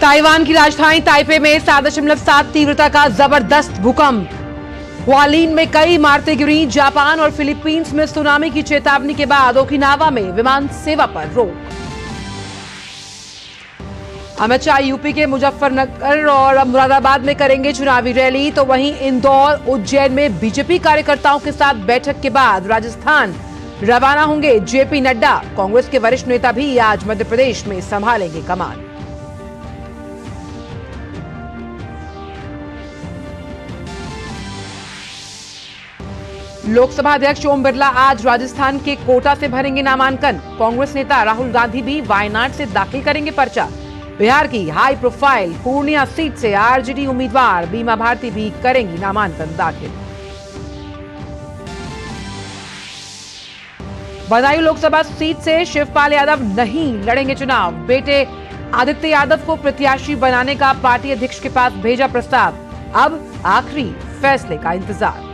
Taiwan की राजधानी Taipei में 7.7 तीव्रता का जबरदस्त भूकंप। हुआलिन में कई इमारतें गिरी। जापान और फिलीपींस में सुनामी की चेतावनी के बाद ओकिनावा में विमान सेवा पर रोक। अमित शाह यूपी के मुजफ्फरनगर और मुरादाबाद में करेंगे चुनावी रैली, तो वहीं इंदौर उज्जैन में बीजेपी कार्यकर्ताओं के साथ बैठक के बाद राजस्थान रवाना होंगे जेपी नड्डा। कांग्रेस के वरिष्ठ नेता भी आज मध्य प्रदेश में संभालेंगे कमान। लोकसभा अध्यक्ष ओम बिरला आज राजस्थान के कोटा से भरेंगे नामांकन। कांग्रेस नेता राहुल गांधी भी वायनाड से दाखिल करेंगे पर्चा। बिहार की हाई प्रोफाइल पूर्णिया सीट से आरजेडी उम्मीदवार बीमा भारती भी करेंगी नामांकन दाखिल। बदायूं लोकसभा सीट से शिवपाल यादव नहीं लड़ेंगे चुनाव। बेटे आदित्य यादव को प्रत्याशी बनाने का पार्टी अध्यक्ष के पास भेजा प्रस्ताव। अब आखिरी फैसले का इंतजार।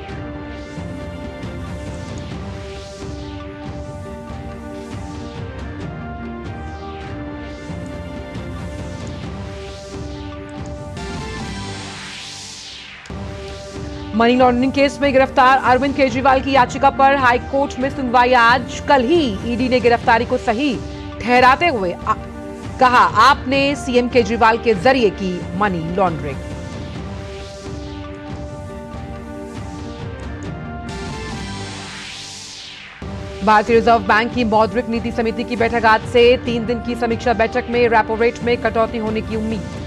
मनी लॉन्ड्रिंग केस में गिरफ्तार अरविंद केजरीवाल की याचिका पर हाई कोर्ट में सुनवाई आज। कल ही ईडी ने गिरफ्तारी को सही ठहराते हुए कहा, आपने सीएम केजरीवाल के जरिए की मनी लॉन्ड्रिंग। भारतीय रिजर्व बैंक की मौद्रिक नीति समिति की बैठक आज से। 3 दिन की समीक्षा बैठक में रेपो रेट में कटौती होने की उम्मीद।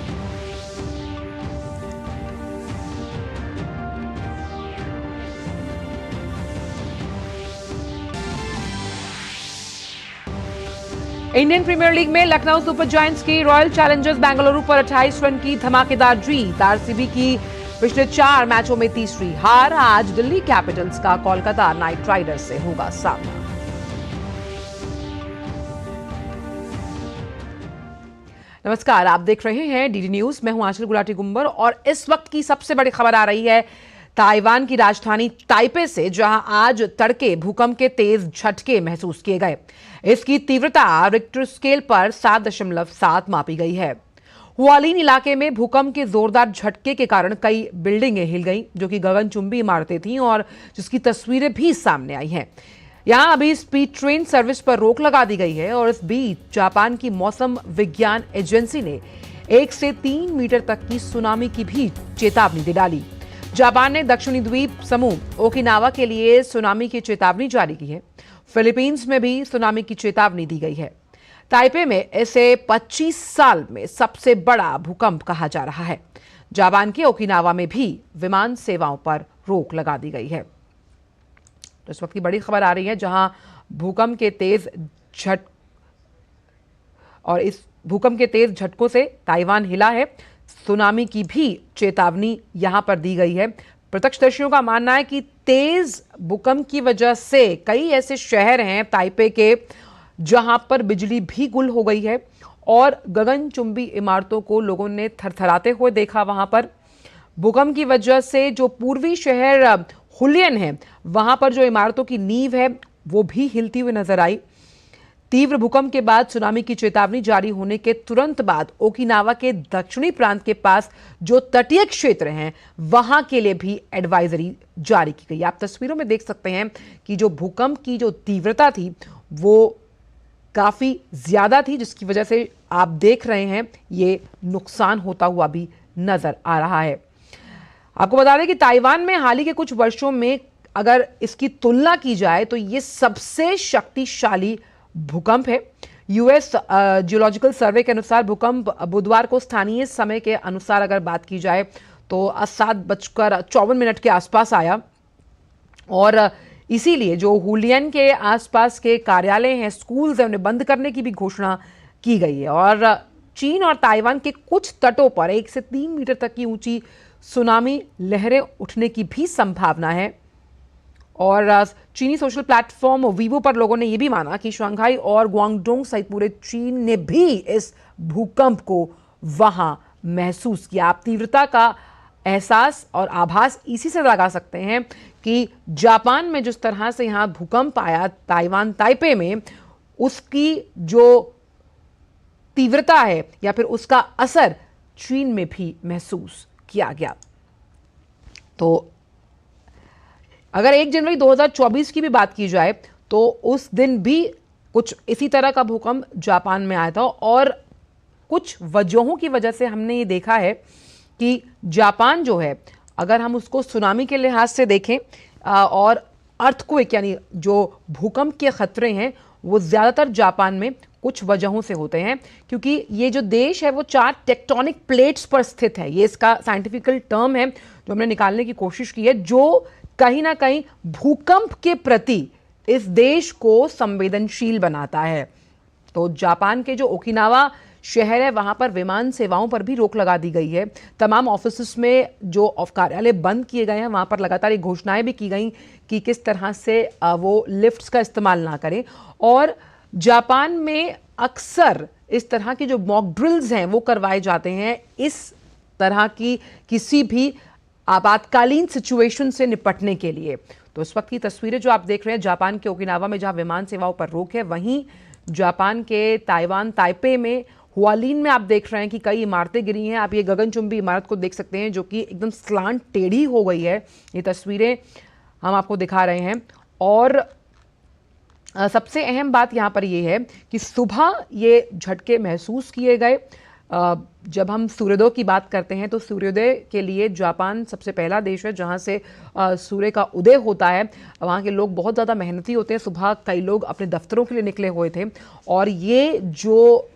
इंडियन प्रीमियर लीग में लखनऊ सुपर जायंट्स की रॉयल चैलेंजर्स बेंगलुरु पर 28 रन की धमाकेदार जीत। आरसीबी की पिछले 4 मैचों में तीसरी हार। आज दिल्ली कैपिटल्स का कोलकाता नाइट राइडर्स से होगा सामना। नमस्कार, आप देख रहे हैं डीडी न्यूज। मैं हूं आंचल गुलाटी गुंबर और इस वक्त की सबसे बड़ी खबर आ रही है ताइवान की राजधानी ताइपे से, जहां आज तड़के भूकंप के तेज झटके महसूस किए गए। इसकी तीव्रता रिक्टर स्केल पर 7.7 मापी गई है। हुआलिन इलाके में भूकंप के जोरदार झटके के कारण कई बिल्डिंगें हिल गईं, जो कि गगनचुंबी इमारतें थीं और जिसकी तस्वीरें भी सामने आई हैं। यहां अभी स्पीड ट्रेन सर्विस पर रोक लगा दी गई है और इस बीच जापान की मौसम विज्ञान एजेंसी ने 1 से 3 मीटर तक की सुनामी की भी चेतावनी दे डाली। जापान ने दक्षिणी द्वीप समूह ओकिनावा के लिए सुनामी की चेतावनी जारी की है। फिलीपींस में भी सुनामी की चेतावनी दी गई है। ताइपे में इसे 25 साल में सबसे बड़ा भूकंप कहा जा रहा है। जापान के ओकिनावा में भी विमान सेवाओं पर रोक लगा दी गई है। तो इस वक्त की बड़ी खबर आ रही है, जहां भूकंप के तेज झटकों से ताइवान हिला है। सुनामी की भी चेतावनी यहां पर दी गई है। प्रत्यक्षदर्शियों का मानना है कि तेज भूकंप की वजह से कई ऐसे शहर हैं ताइपे के जहां पर बिजली भी गुल हो गई है और गगनचुंबी इमारतों को लोगों ने थरथराते हुए देखा। वहां पर भूकंप की वजह से जो पूर्वी शहर हुलियन है, वहां पर जो इमारतों की नींव है वो भी हिलती हुई नजर आई। तीव्र भूकंप के बाद सुनामी की चेतावनी जारी होने के तुरंत बाद ओकिनावा के दक्षिणी प्रांत के पास जो तटीय क्षेत्र हैं वहां के लिए भी एडवाइजरी जारी की गई। आप तस्वीरों में देख सकते हैं कि जो भूकंप की जो तीव्रता थी वो काफी ज्यादा थी, जिसकी वजह से आप देख रहे हैं ये नुकसान होता हुआ भी नजर आ रहा है। आपको बता दें कि ताइवान में हाल ही के कुछ वर्षों में अगर इसकी तुलना की जाए तो ये सबसे शक्तिशाली भूकंप है। यूएस जियोलॉजिकल सर्वे के अनुसार भूकंप बुधवार को स्थानीय समय के अनुसार अगर बात की जाए तो 7:54 के आसपास आया और इसीलिए जो हुलियन के आसपास के कार्यालय हैं, स्कूल्स हैं, उन्हें बंद करने की भी घोषणा की गई है। और चीन और ताइवान के कुछ तटों पर 1 से 3 मीटर तक की ऊंची सुनामी लहरें उठने की भी संभावना है। और चीनी सोशल प्लेटफॉर्म वीवो पर लोगों ने यह भी माना कि शंघाई और ग्वांगडोंग सहित पूरे चीन ने भी इस भूकंप को वहां महसूस किया। आप तीव्रता का एहसास और आभास इसी से लगा सकते हैं कि जापान में जिस तरह से यहां भूकंप आया ताइवान ताइपे में, उसकी जो तीव्रता है या फिर उसका असर चीन में भी महसूस किया गया। तो अगर 1 जनवरी 2024 की भी बात की जाए तो उस दिन भी कुछ इसी तरह का भूकंप जापान में आया था, और कुछ वजहों की वजह से हमने ये देखा है कि जापान जो है, अगर हम उसको सुनामी के लिहाज से देखें और अर्थक्वेक यानी जो भूकंप के खतरे हैं, वो ज़्यादातर जापान में कुछ वजहों से होते हैं, क्योंकि ये जो देश है वो 4 टेक्टोनिक प्लेट्स पर स्थित है। ये इसका साइंटिफिकल टर्म है जो हमने निकालने की कोशिश की है, जो कहीं ना कहीं भूकंप के प्रति इस देश को संवेदनशील बनाता है। तो जापान के जो ओकिनावा शहर है वहां पर विमान सेवाओं पर भी रोक लगा दी गई है। तमाम ऑफिस में जो कार्यालय बंद किए गए हैं वहां पर लगातार ये घोषणाएं भी की गई कि किस तरह से वो लिफ्ट्स का इस्तेमाल ना करें। और जापान में अक्सर इस तरह की जो मॉक ड्रिल्स हैं वो करवाए जाते हैं, इस तरह की किसी भी आपातकालीन सिचुएशन से निपटने के लिए। तो इस वक्त की तस्वीरें जो आप देख रहे हैं जापान के ओकिनावा में, जहां विमान सेवाओं पर रोक है, वहीं जापान के ताइपे में हुआलिन में आप देख रहे हैं कि कई इमारतें गिरी हैं। आप ये गगनचुंबी इमारत को देख सकते हैं जो कि एकदम स्लांट टेढ़ी हो गई है। ये तस्वीरें हम आपको दिखा रहे हैं। और सबसे अहम बात यहाँ पर ये है कि सुबह ये झटके महसूस किए गए। जब हम सूर्योदय की बात करते हैं तो सूर्योदय के लिए जापान सबसे पहला देश है जहाँ से सूर्य का उदय होता है। वहाँ के लोग बहुत ज़्यादा मेहनती होते हैं। सुबह कई लोग अपने दफ्तरों के लिए निकले हुए थे, और ये जो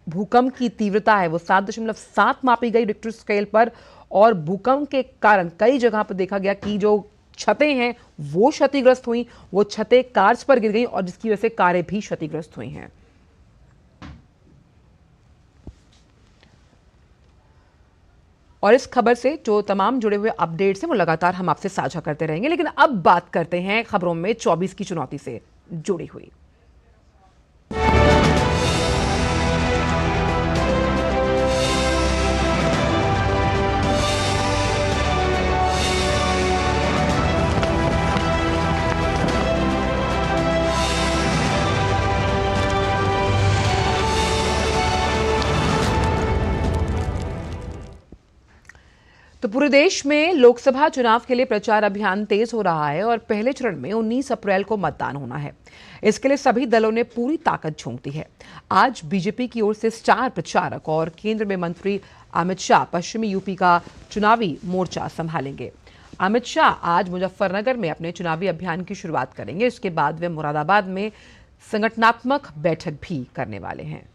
भूकंप की तीव्रता है वो 7.7 मापी गई रिक्टर स्केल पर। और भूकंप के कारण कई जगह पर देखा गया कि जो छतें हैं वो क्षतिग्रस्त हुई, वो छतें कार्स पर गिर गई, और जिसकी वजह से कारें भी क्षतिग्रस्त हुई हैं। और इस खबर से जो तमाम जुड़े हुए अपडेट्स हैं वो लगातार हम आपसे साझा करते रहेंगे। लेकिन अब बात करते हैं खबरों में 24 की चुनौती से जुड़ी हुई। तो पूरे देश में लोकसभा चुनाव के लिए प्रचार अभियान तेज हो रहा है, और पहले चरण में 19 अप्रैल को मतदान होना है। इसके लिए सभी दलों ने पूरी ताकत झोंक दी है। आज बीजेपी की ओर से स्टार प्रचारक और केंद्र में मंत्री अमित शाह पश्चिमी यूपी का चुनावी मोर्चा संभालेंगे। अमित शाह आज मुजफ्फरनगर में अपने चुनावी अभियान की शुरुआत करेंगे। इसके बाद वे मुरादाबाद में संगठनात्मक बैठक भी करने वाले हैं।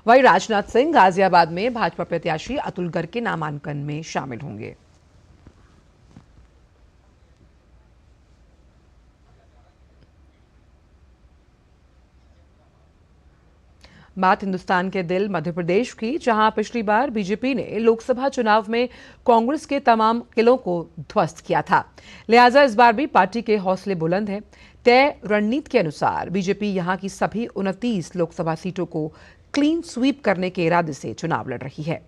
वहीं राजनाथ सिंह गाजियाबाद में भाजपा प्रत्याशी अतुल गर्ग के नामांकन में शामिल होंगे। बात हिंदुस्तान के दिल मध्य प्रदेश की, जहां पिछली बार बीजेपी ने लोकसभा चुनाव में कांग्रेस के तमाम किलों को ध्वस्त किया था। लिहाजा इस बार भी पार्टी के हौसले बुलंद हैं। तय रणनीति के अनुसार बीजेपी यहां की सभी 29 लोकसभा सीटों को क्लीन स्वीप करने के इरादे से चुनाव लड़ रही है।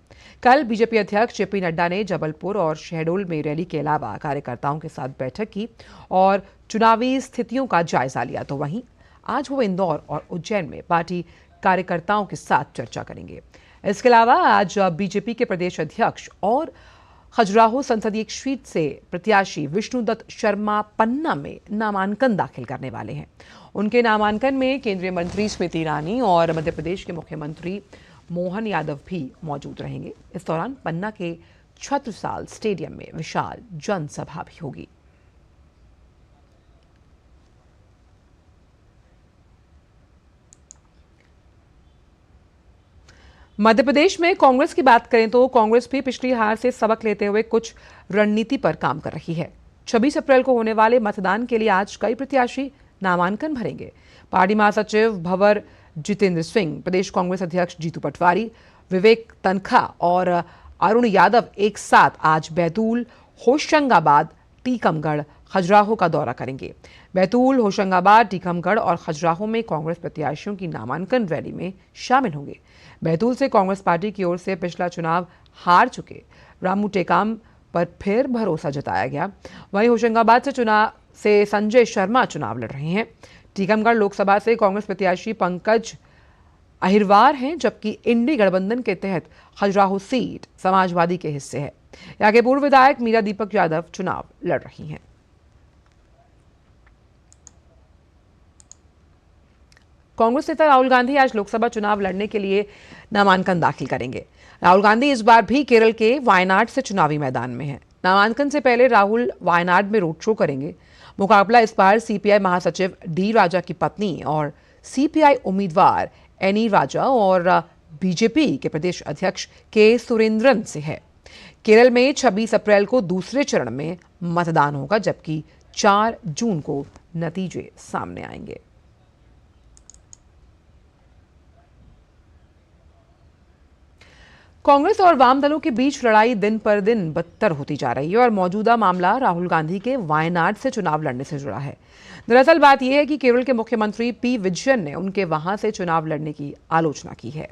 कल बीजेपी अध्यक्ष जेपी नड्डा ने जबलपुर और शहडोल में रैली के अलावा कार्यकर्ताओं के साथ बैठक की और चुनावी स्थितियों का जायजा लिया। तो वहीं आज वो इंदौर और उज्जैन में पार्टी कार्यकर्ताओं के साथ चर्चा करेंगे। इसके अलावा आज बीजेपी के प्रदेश अध्यक्ष और खजुराहो संसदीय सीट से प्रत्याशी विष्णुदत्त शर्मा पन्ना में नामांकन दाखिल करने वाले हैं। उनके नामांकन में केंद्रीय मंत्री स्मृति ईरानी और मध्य प्रदेश के मुख्यमंत्री मोहन यादव भी मौजूद रहेंगे। इस दौरान पन्ना के छत्रसाल स्टेडियम में विशाल जनसभा भी होगी। मध्य प्रदेश में कांग्रेस की बात करें तो कांग्रेस भी पिछली हार से सबक लेते हुए कुछ रणनीति पर काम कर रही है। 26 अप्रैल को होने वाले मतदान के लिए आज कई प्रत्याशी नामांकन भरेंगे। पार्टी महासचिव भंवर जितेंद्र सिंह, प्रदेश कांग्रेस अध्यक्ष जीतू पटवारी, विवेक तनखा और अरुण यादव एक साथ आज बैतूल, होशंगाबाद, टीकमगढ़, खजुराहो का दौरा करेंगे। बैतूल, होशंगाबाद, टीकमगढ़ और खजुराहो में कांग्रेस प्रत्याशियों की नामांकन रैली में शामिल होंगे। बैतूल से कांग्रेस पार्टी की ओर से पिछला चुनाव हार चुके रामू टेकाम पर फिर भरोसा जताया गया। वहीं होशंगाबाद से संजय शर्मा चुनाव लड़ रहे हैं। टीकमगढ़ लोकसभा से कांग्रेस प्रत्याशी पंकज अहिरवार हैं, जबकि इंडी गठबंधन के तहत खजुराहो सीट समाजवादी के हिस्से है। यहाँ के पूर्व विधायक मीरा दीपक यादव चुनाव लड़ रही हैं। कांग्रेस नेता राहुल गांधी आज लोकसभा चुनाव लड़ने के लिए नामांकन दाखिल करेंगे। राहुल गांधी इस बार भी केरल के वायनाड से चुनावी मैदान में हैं। नामांकन से पहले राहुल वायनाड में रोड शो करेंगे। मुकाबला इस बार सीपीआई महासचिव डी राजा की पत्नी और सीपीआई उम्मीदवार एनी राजा और बीजेपी के प्रदेश अध्यक्ष के सुरेंद्रन से है। केरल में 26 अप्रैल को दूसरे चरण में मतदान होगा, जबकि 4 जून को नतीजे सामने आएंगे। कांग्रेस और वाम दलों के बीच लड़ाई दिन पर दिन बदतर होती जा रही है और मौजूदा मामला राहुल गांधी के वायनाड से चुनाव लड़ने से जुड़ा है। दरअसल बात यह है कि केरल के मुख्यमंत्री पी विजयन ने उनके वहां से चुनाव लड़ने की आलोचना की है।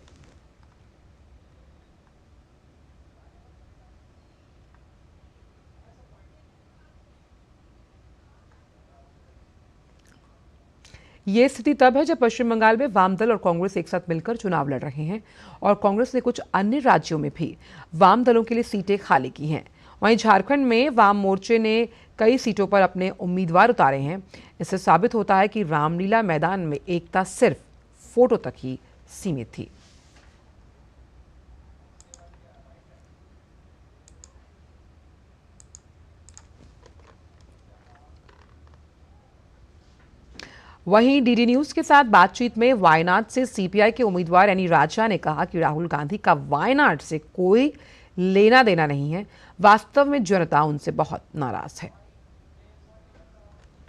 ये स्थिति तब है जब पश्चिम बंगाल में वाम दल और कांग्रेस एक साथ मिलकर चुनाव लड़ रहे हैं और कांग्रेस ने कुछ अन्य राज्यों में भी वाम दलों के लिए सीटें खाली की हैं। वहीं झारखंड में वाम मोर्चे ने कई सीटों पर अपने उम्मीदवार उतारे हैं। इससे साबित होता है कि रामलीला मैदान में एकता सिर्फ फोटो तक ही सीमित थी। वहीं डीडी न्यूज के साथ बातचीत में वायनाड से सीपीआई के उम्मीदवार एनी राजा ने कहा कि राहुल गांधी का वायनाड से कोई लेना देना नहीं है। वास्तव में जनता उनसे बहुत नाराज है।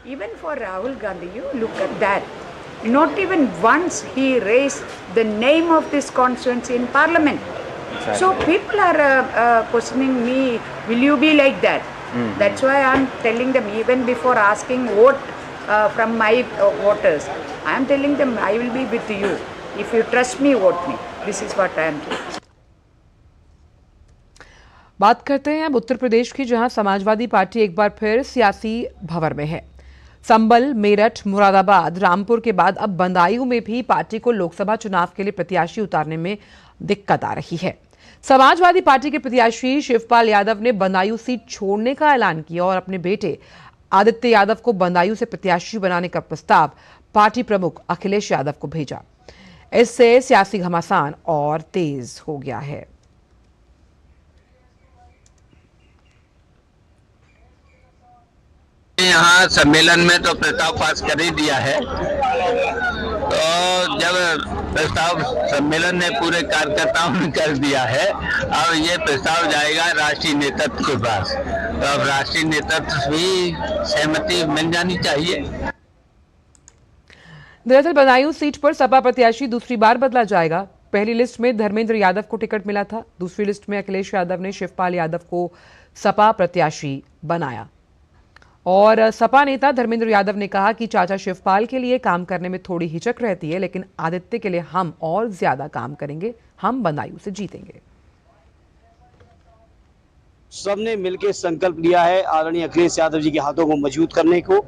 Even for Rahul Gandhi, you look at that. Not even once he raised the name of this constituency in parliament. Exactly. So people are questioning me, will you be like that? That's why I'm telling them, even before asking vote from my voters, I'm telling them I will be with you. If you trust me, vote me. This is what I am doing. बात करते हैं अब उत्तर प्रदेश की, जहां Samajwadi party एक बार फिर सियासी भंवर में है। संबल, मेरठ, मुरादाबाद, रामपुर के बाद अब बदायूं में भी पार्टी को लोकसभा चुनाव के लिए प्रत्याशी उतारने में दिक्कत आ रही है। समाजवादी पार्टी के प्रत्याशी शिवपाल यादव ने बदायूं सीट छोड़ने का ऐलान किया और अपने बेटे आदित्य यादव को बदायूं से प्रत्याशी बनाने का प्रस्ताव पार्टी प्रमुख अखिलेश यादव को भेजा। इससे सियासी घमासान और तेज हो गया है। यहाँ सम्मेलन में तो प्रस्ताव पास कर ही दिया है। तो जब प्रस्ताव सम्मेलन ने पूरे कार्यकर्ताओं ने कर दिया है, अब ये प्रस्ताव जाएगा राष्ट्रीय नेतृत्व के पास। तो अब राष्ट्रीय नेतृत्व भी सहमति मिल जानी चाहिए। दरअसल बदायूं सीट पर सपा प्रत्याशी दूसरी बार बदला जाएगा। पहली लिस्ट में धर्मेंद्र यादव को टिकट मिला था। दूसरी लिस्ट में अखिलेश यादव ने शिवपाल यादव को सपा प्रत्याशी बनाया और सपा नेता धर्मेंद्र यादव ने कहा कि चाचा शिवपाल के लिए काम करने में थोड़ी हिचक रहती है, लेकिन आदित्य के लिए हम और ज्यादा काम करेंगे। हम बदायूं से जीतेंगे। सबने मिलकर संकल्प लिया है आदरणीय अखिलेश यादव जी के हाथों को मजबूत करने को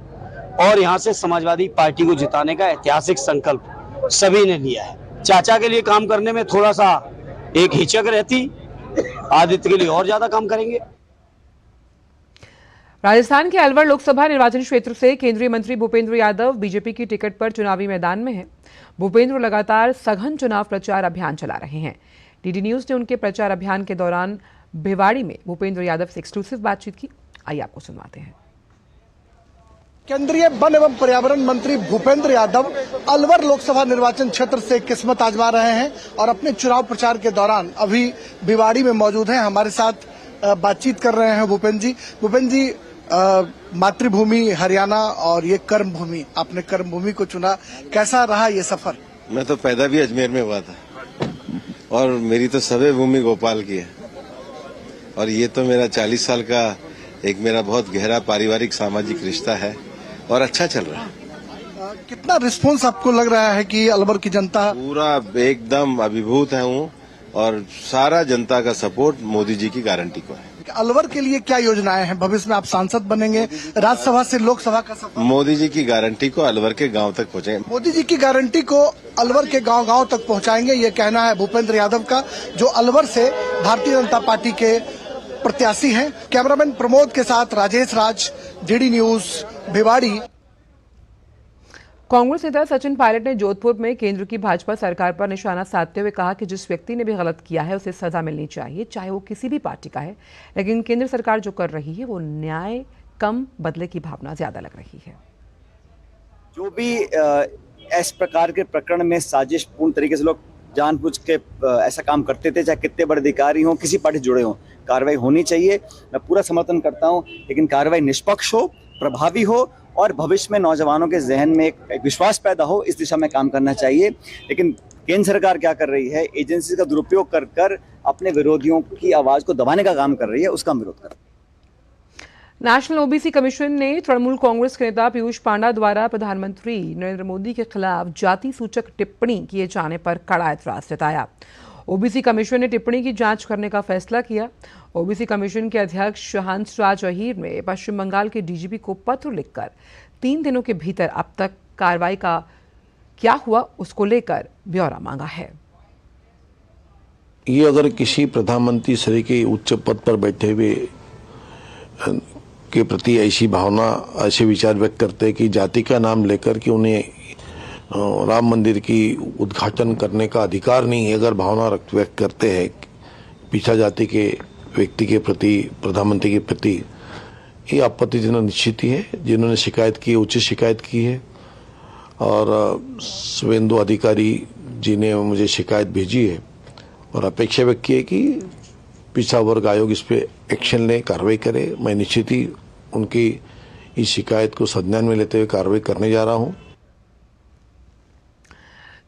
और यहां से समाजवादी पार्टी को जिताने का ऐतिहासिक संकल्प सभी ने लिया है। चाचा के लिए काम करने में थोड़ा सा एक हिचक रहती, आदित्य के लिए और ज्यादा काम करेंगे। राजस्थान के अलवर लोकसभा निर्वाचन क्षेत्र से केंद्रीय मंत्री भूपेंद्र यादव बीजेपी की टिकट पर चुनावी मैदान में हैं। भूपेंद्र लगातार सघन चुनाव प्रचार अभियान चला रहे हैं। डीडी न्यूज ने उनके प्रचार अभियान के दौरान भिवाड़ी में भूपेंद्र यादव से एक्सक्लूसिव बातचीत की। आइए आपको सुनवाते हैं। केंद्रीय वन एवं पर्यावरण मंत्री भूपेंद्र यादव अलवर लोकसभा निर्वाचन क्षेत्र से किस्मत आजमा रहे हैं और अपने चुनाव प्रचार के दौरान अभी भिवाड़ी में मौजूद हैं। हमारे साथ बातचीत कर रहे हैं भूपेंद्र जी। भूपेंद्र जी, मातृभूमि हरियाणा और ये कर्म भूमि, आपने कर्म भूमि को चुना, कैसा रहा ये सफर? मैं तो पैदा भी अजमेर में हुआ था और मेरी तो सभी भूमि भोपाल की है और ये तो मेरा 40 साल का एक मेरा बहुत गहरा पारिवारिक सामाजिक रिश्ता है और अच्छा चल रहा है। कितना रिस्पॉन्स आपको लग रहा है कि अलवर की जनता? पूरा एकदम अभिभूत है हूँ और सारा जनता का सपोर्ट मोदी जी की गारंटी को है। अलवर के लिए क्या योजनाएं हैं? भविष्य में आप सांसद बनेंगे, राज्यसभा से लोकसभा का सफर। मोदी जी की गारंटी को अलवर के गांव तक पहुंचाएंगे। मोदी जी की गारंटी को अलवर के गांव-गांव तक पहुंचाएंगे, ये कहना है भूपेंद्र यादव का, जो अलवर से भारतीय जनता पार्टी के प्रत्याशी हैं। कैमरामैन प्रमोद के साथ राजेश राज, डीडी न्यूज, भिवाड़ी। कांग्रेस नेता सचिन पायलट ने जोधपुर में केंद्र की भाजपा सरकार पर निशाना साधते हुए कहा कि जिस व्यक्ति ने भी गलत किया है उसे सजा मिलनी चाहिए, चाहे वो किसी भी पार्टी का है। लेकिन केंद्र सरकार जो कर रही है वो न्याय कम, बदले की भावना ज्यादा लग रही है। जो भी इस प्रकार के प्रकरण में साजिश पूर्ण तरीके से लोग जानबूझ के ऐसा काम करते थे, चाहे कितने बड़े अधिकारी हों, किसी पार्टी से जुड़े हों, कार्रवाई होनी चाहिए। मैं पूरा समर्थन करता हूं, लेकिन कार्रवाई निष्पक्ष हो, प्रभावी हो और भविष्य में नौजवानों के जहन में एक विश्वास पैदा हो, इस दिशा में काम करना चाहिए। लेकिन केंद्र सरकार क्या कर रही है, एजेंसी का दुरुपयोग कर अपने विरोधियों की आवाज को दबाने का काम कर रही है, उसका हम विरोध कर रहे हैं। नेशनल ओबीसी कमीशन ने तृणमूल कांग्रेस के नेता पीयूष पांडा द्वारा प्रधानमंत्री नरेंद्र मोदी के खिलाफ जाति सूचक टिप्पणी किए जाने पर कड़ा एतराज जताया। ओबीसी कमीशन ने टिप्पणी की जांच करने का फैसला किया। ओबीसी कमीशन के अध्यक्ष हंसराज अहीर ने पश्चिम बंगाल के डीजीपी को पत्र लिखकर 3 दिनों के भीतर अब तक कार्रवाई का क्या हुआ उसको लेकर ब्यौरा मांगा है। ये अगर किसी प्रधानमंत्री श्री के उच्च पद पर बैठे हुए के प्रति ऐसी भावना, ऐसे विचार व्यक्त करते हैं कि जाति का नाम लेकर कि उन्हें राम मंदिर की उद्घाटन करने का अधिकार नहीं है, अगर भावना व्यक्त करते हैं पिछड़ा जाति के व्यक्ति के प्रति, प्रधानमंत्री के प्रति, ये आपत्तिजनक निश्चित ही है। जिन्होंने शिकायत की, उचित शिकायत की है और शुभेंदु अधिकारी जी ने मुझे शिकायत भेजी है और अपेक्षा व्यक्त की है कि पिछड़ा वर्ग आयोग इस पे एक्शन ले, कार्रवाई करे। मैं निश्चित ही उनकी इस शिकायत को संज्ञान में लेते हुए कार्रवाई करने जा रहा हूं।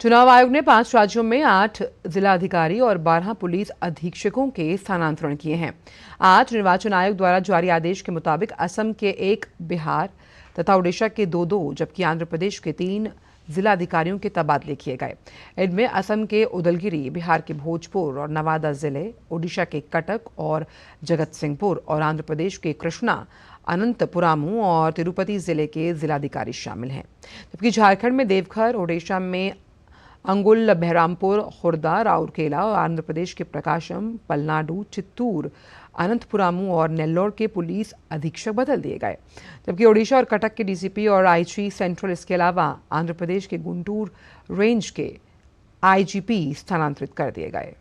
चुनाव आयोग ने 5 राज्यों में 8 जिला अधिकारी और 12 पुलिस अधीक्षकों के स्थानांतरण किए हैं। आज निर्वाचन आयोग द्वारा जारी आदेश के मुताबिक असम के 1, बिहार तथा ओडिशा के 2, जबकि आंध्र प्रदेश के 3 जिला अधिकारियों के तबादले किए गए। इनमें असम के उदलगिरी, बिहार के भोजपुर और नवादा जिले, ओडिशा के कटक और जगत सिंहपुर और आंध्र प्रदेश के कृष्णा, अनंतपुरामू और तिरुपति जिले के जिलाधिकारी शामिल हैं। जबकि झारखंड में देवघर, ओडिशा में अंगुल, बहरामपुर, खुर्दा, राउरकेला और आंध्र प्रदेश के प्रकाशम, पलनाडु, चित्तूर, अनंतपुरामू और नेल्लोर के पुलिस अधीक्षक बदल दिए गए। जबकि ओडिशा और कटक के डीसीपी और आईजी सेंट्रल, इसके अलावा आंध्र प्रदेश के गुंटूर रेंज के आईजीपी स्थानांतरित कर दिए गए।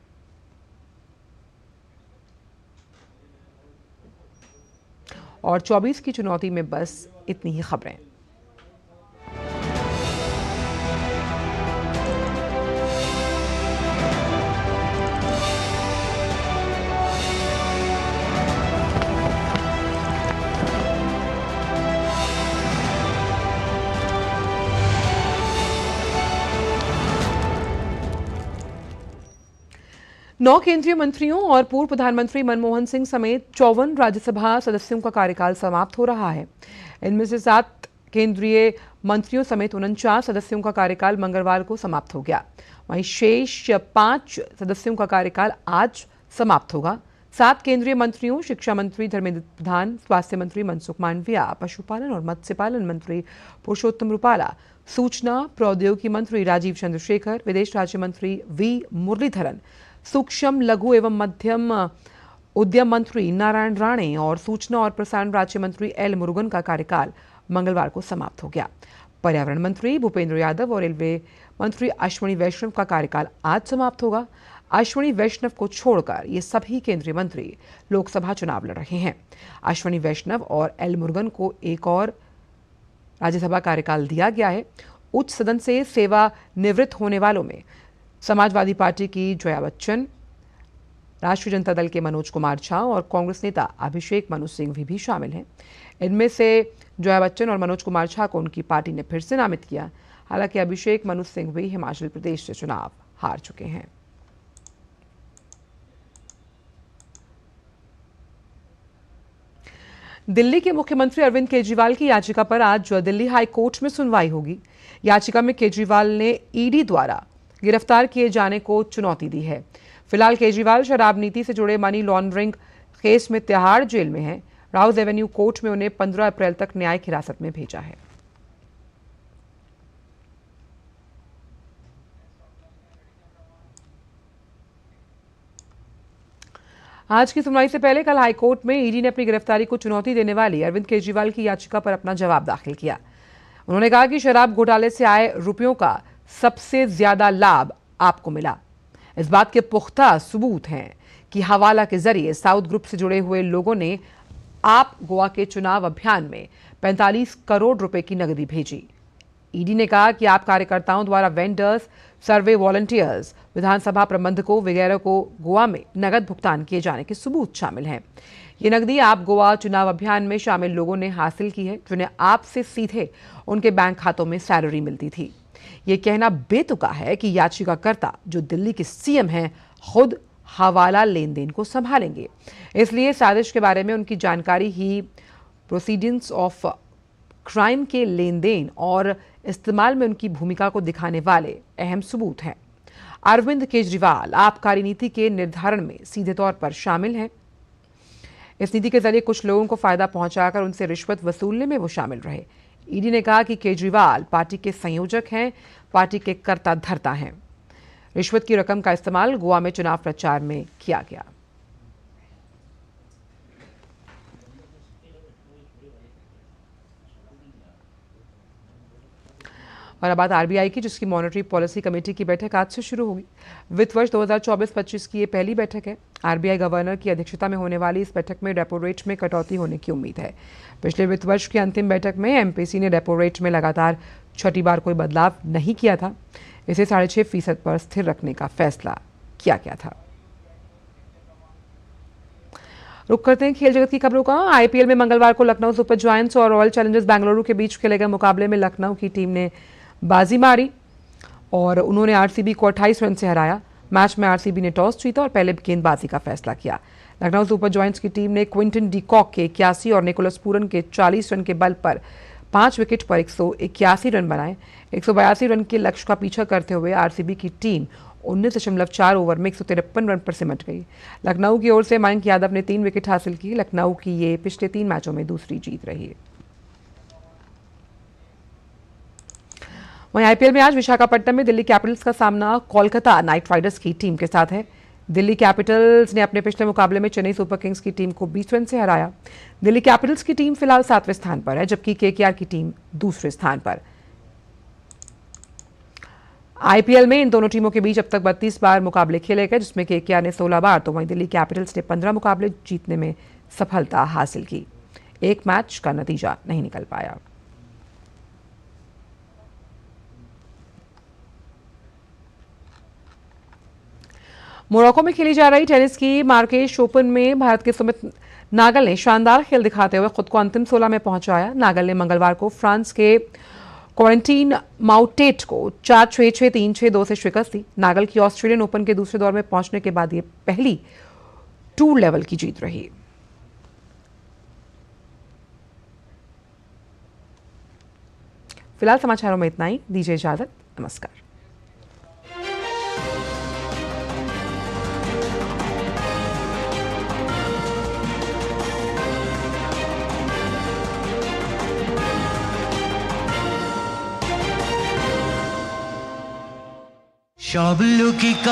और 24 की चुनौती में बस इतनी ही खबरें। नौ केंद्रीय मंत्रियों और पूर्व प्रधानमंत्री मनमोहन सिंह समेत 54 राज्यसभा सदस्यों का कार्यकाल समाप्त हो रहा है। इनमें से 7 केंद्रीय मंत्रियों समेत 49 सदस्यों का कार्यकाल मंगलवार को समाप्त हो गया। वहीं शेष 5 सदस्यों का कार्यकाल आज समाप्त होगा। 7 केंद्रीय मंत्रियों, शिक्षा मंत्री धर्मेंद्र प्रधान, स्वास्थ्य मंत्री मनसुख मांडविया, पशुपालन और मत्स्य पालन मंत्री पुरुषोत्तम रुपाला, सूचना प्रौद्योगिकी मंत्री राजीव चंद्रशेखर, विदेश राज्य मंत्री वी मुरलीधरन, सूक्ष्म, लघु एवं मध्यम उद्यम मंत्री नारायण राणे और सूचना और प्रसारण राज्य मंत्री एल मुरुगन का कार्यकाल मंगलवार को समाप्त हो गया। पर्यावरण मंत्री भूपेंद्र यादव और रेलवे मंत्री अश्विनी वैष्णव का कार्यकाल आज समाप्त होगा। अश्विनी वैष्णव को छोड़कर ये सभी केंद्रीय मंत्री लोकसभा चुनाव लड़ रहे हैं। अश्विनी वैष्णव और एल मुरुगन को एक और राज्यसभा कार्यकाल दिया गया है। उच्च सदन से सेवा निवृत्त होने वालों में समाजवादी पार्टी की जया बच्चन, राष्ट्रीय जनता दल के मनोज कुमार झा और कांग्रेस नेता अभिषेक मनु सिंघवी भी शामिल हैं। इनमें से जया बच्चन और मनोज कुमार झा को उनकी पार्टी ने फिर से नामित किया। हालांकि अभिषेक मनु सिंघवी हिमाचल प्रदेश से चुनाव हार चुके हैं। दिल्ली के मुख्यमंत्री अरविंद केजरीवाल की याचिका पर आज दिल्ली हाई कोर्ट में सुनवाई होगी। याचिका में केजरीवाल ने ईडी द्वारा गिरफ्तार किए जाने को चुनौती दी है। फिलहाल केजरीवाल शराब नीति से जुड़े मनी लॉन्ड्रिंग केस में तिहाड़ जेल में हैं। राउज एवेन्यू कोर्ट में उन्हें 15 अप्रैल तक न्यायिक हिरासत में भेजा है। आज की सुनवाई से पहले कल हाईकोर्ट में ईडी ने अपनी गिरफ्तारी को चुनौती देने वाली अरविंद केजरीवाल की याचिका पर अपना जवाब दाखिल किया। उन्होंने कहा कि शराब घोटाले से आए रुपयों का सबसे ज्यादा लाभ आपको मिला। इस बात के पुख्ता सबूत हैं कि हवाला के जरिए साउथ ग्रुप से जुड़े हुए लोगों ने आप गोवा के चुनाव अभियान में 45 करोड़ रुपए की नकदी भेजी। ईडी ने कहा कि आप कार्यकर्ताओं द्वारा वेंडर्स, सर्वे वॉलंटियर्स, विधानसभा प्रबंधकों वगैरह को गोवा में नकद भुगतान किए जाने के सबूत शामिल हैं। ये नकदी आप गोवा चुनाव अभियान में शामिल लोगों ने हासिल की है, जिन्हें आपसे सीधे उनके बैंक खातों में सैलरी मिलती थी। ये कहना बेतुका है कि याचिकाकर्ता, जो दिल्ली के सीएम हैं, खुद हवाला लेन देन को संभालेंगे। इसलिए साजिश के बारे में उनकी जानकारी ही प्रोसीडिंग्स ऑफ क्राइम के लेन देन और इस्तेमाल में उनकी भूमिका को दिखाने वाले अहम सबूत हैं। अरविंद केजरीवाल आबकारी नीति के निर्धारण में सीधे तौर पर शामिल हैं। इस नीति के जरिए कुछ लोगों को फायदा पहुंचाकर उनसे रिश्वत वसूलने में वो शामिल रहे। ईडी ने कहा कि केजरीवाल पार्टी के संयोजक हैं, पार्टी के कर्ता धर्ता हैं। रिश्वत की रकम का इस्तेमाल गोवा में चुनाव प्रचार में किया गया। और अब बात आरबीआई की, जिसकी मॉनेटरी पॉलिसी कमेटी की बैठक आज से शुरू होगी। वित्त वर्ष 2024-25 की ये पहली बैठक है। आरबीआई गवर्नर की अध्यक्षता में होने वाली इस बैठक में रेपो रेट में कटौती होने की उम्मीद है। पिछले वित्त वर्ष की अंतिम बैठक में एमपीसी ने रेपो रेट में लगातार छठी बार कोई बदलाव नहीं किया था। इसे 6.5% पर स्थिर रखने का फैसला किया गया था। रुक करते हैं खेल जगत की खबरों का। आईपीएल में मंगलवार को लखनऊ सुपर जायंट्स और रॉयल चैलेंजर्स बेंगलुरु के बीच खेले गए मुकाबले में लखनऊ की टीम ने बाजी मारी और उन्होंने आरसीबी को 28 रन से हराया। मैच में आरसीबी ने टॉस जीता और पहले गेंदबाजी का फैसला किया। लखनऊ सुपर जायंट्स की टीम ने क्विंटन डी कॉक के 81 और निकोलस पूरन के 40 रन के बल पर 5 विकेट पर 181 रन बनाए। 182 रन के लक्ष्य का पीछा करते हुए आरसीबी की टीम 19.4 ओवर में 153 रन पर सिमट गई। लखनऊ की ओर से मयंक यादव ने 3 विकेट हासिल की। लखनऊ की ये पिछले 3 मैचों में दूसरी जीत रही है। वहीं आईपीएल में आज विशाखापट्टनम में दिल्ली कैपिटल्स का सामना कोलकाता नाइट राइडर्स की टीम के साथ है। दिल्ली कैपिटल्स ने अपने पिछले मुकाबले में चेन्नई सुपर किंग्स की टीम को 20 रन से हराया। दिल्ली कैपिटल्स की टीम फिलहाल 7वें स्थान पर है, जबकि केकेआर की टीम दूसरे स्थान पर। आईपीएल में इन दोनों टीमों के बीच अब तक 32 बार मुकाबले खेले गए, जिसमें केकेआर ने 16 बार तो वहीं दिल्ली कैपिटल्स ने 15 मुकाबले जीतने में सफलता हासिल की। एक मैच का नतीजा नहीं निकल पाया। मोरक्को में खेली जा रही टेनिस की मार्केश ओपन में भारत के सुमित नागल ने शानदार खेल दिखाते हुए खुद को अंतिम 16 में पहुंचाया। नागल ने मंगलवार को फ्रांस के क्वारंटीन माउटेट को 4-6, 6-3, 6-2 से शिकस्त दी। नागल की ऑस्ट्रेलियन ओपन के दूसरे दौर में पहुंचने के बाद ये पहली टूर लेवल की जीत रही। फिलहाल समाचारों में इतना ही। दीजिए इजाजत। नमस्कार। সব লোকে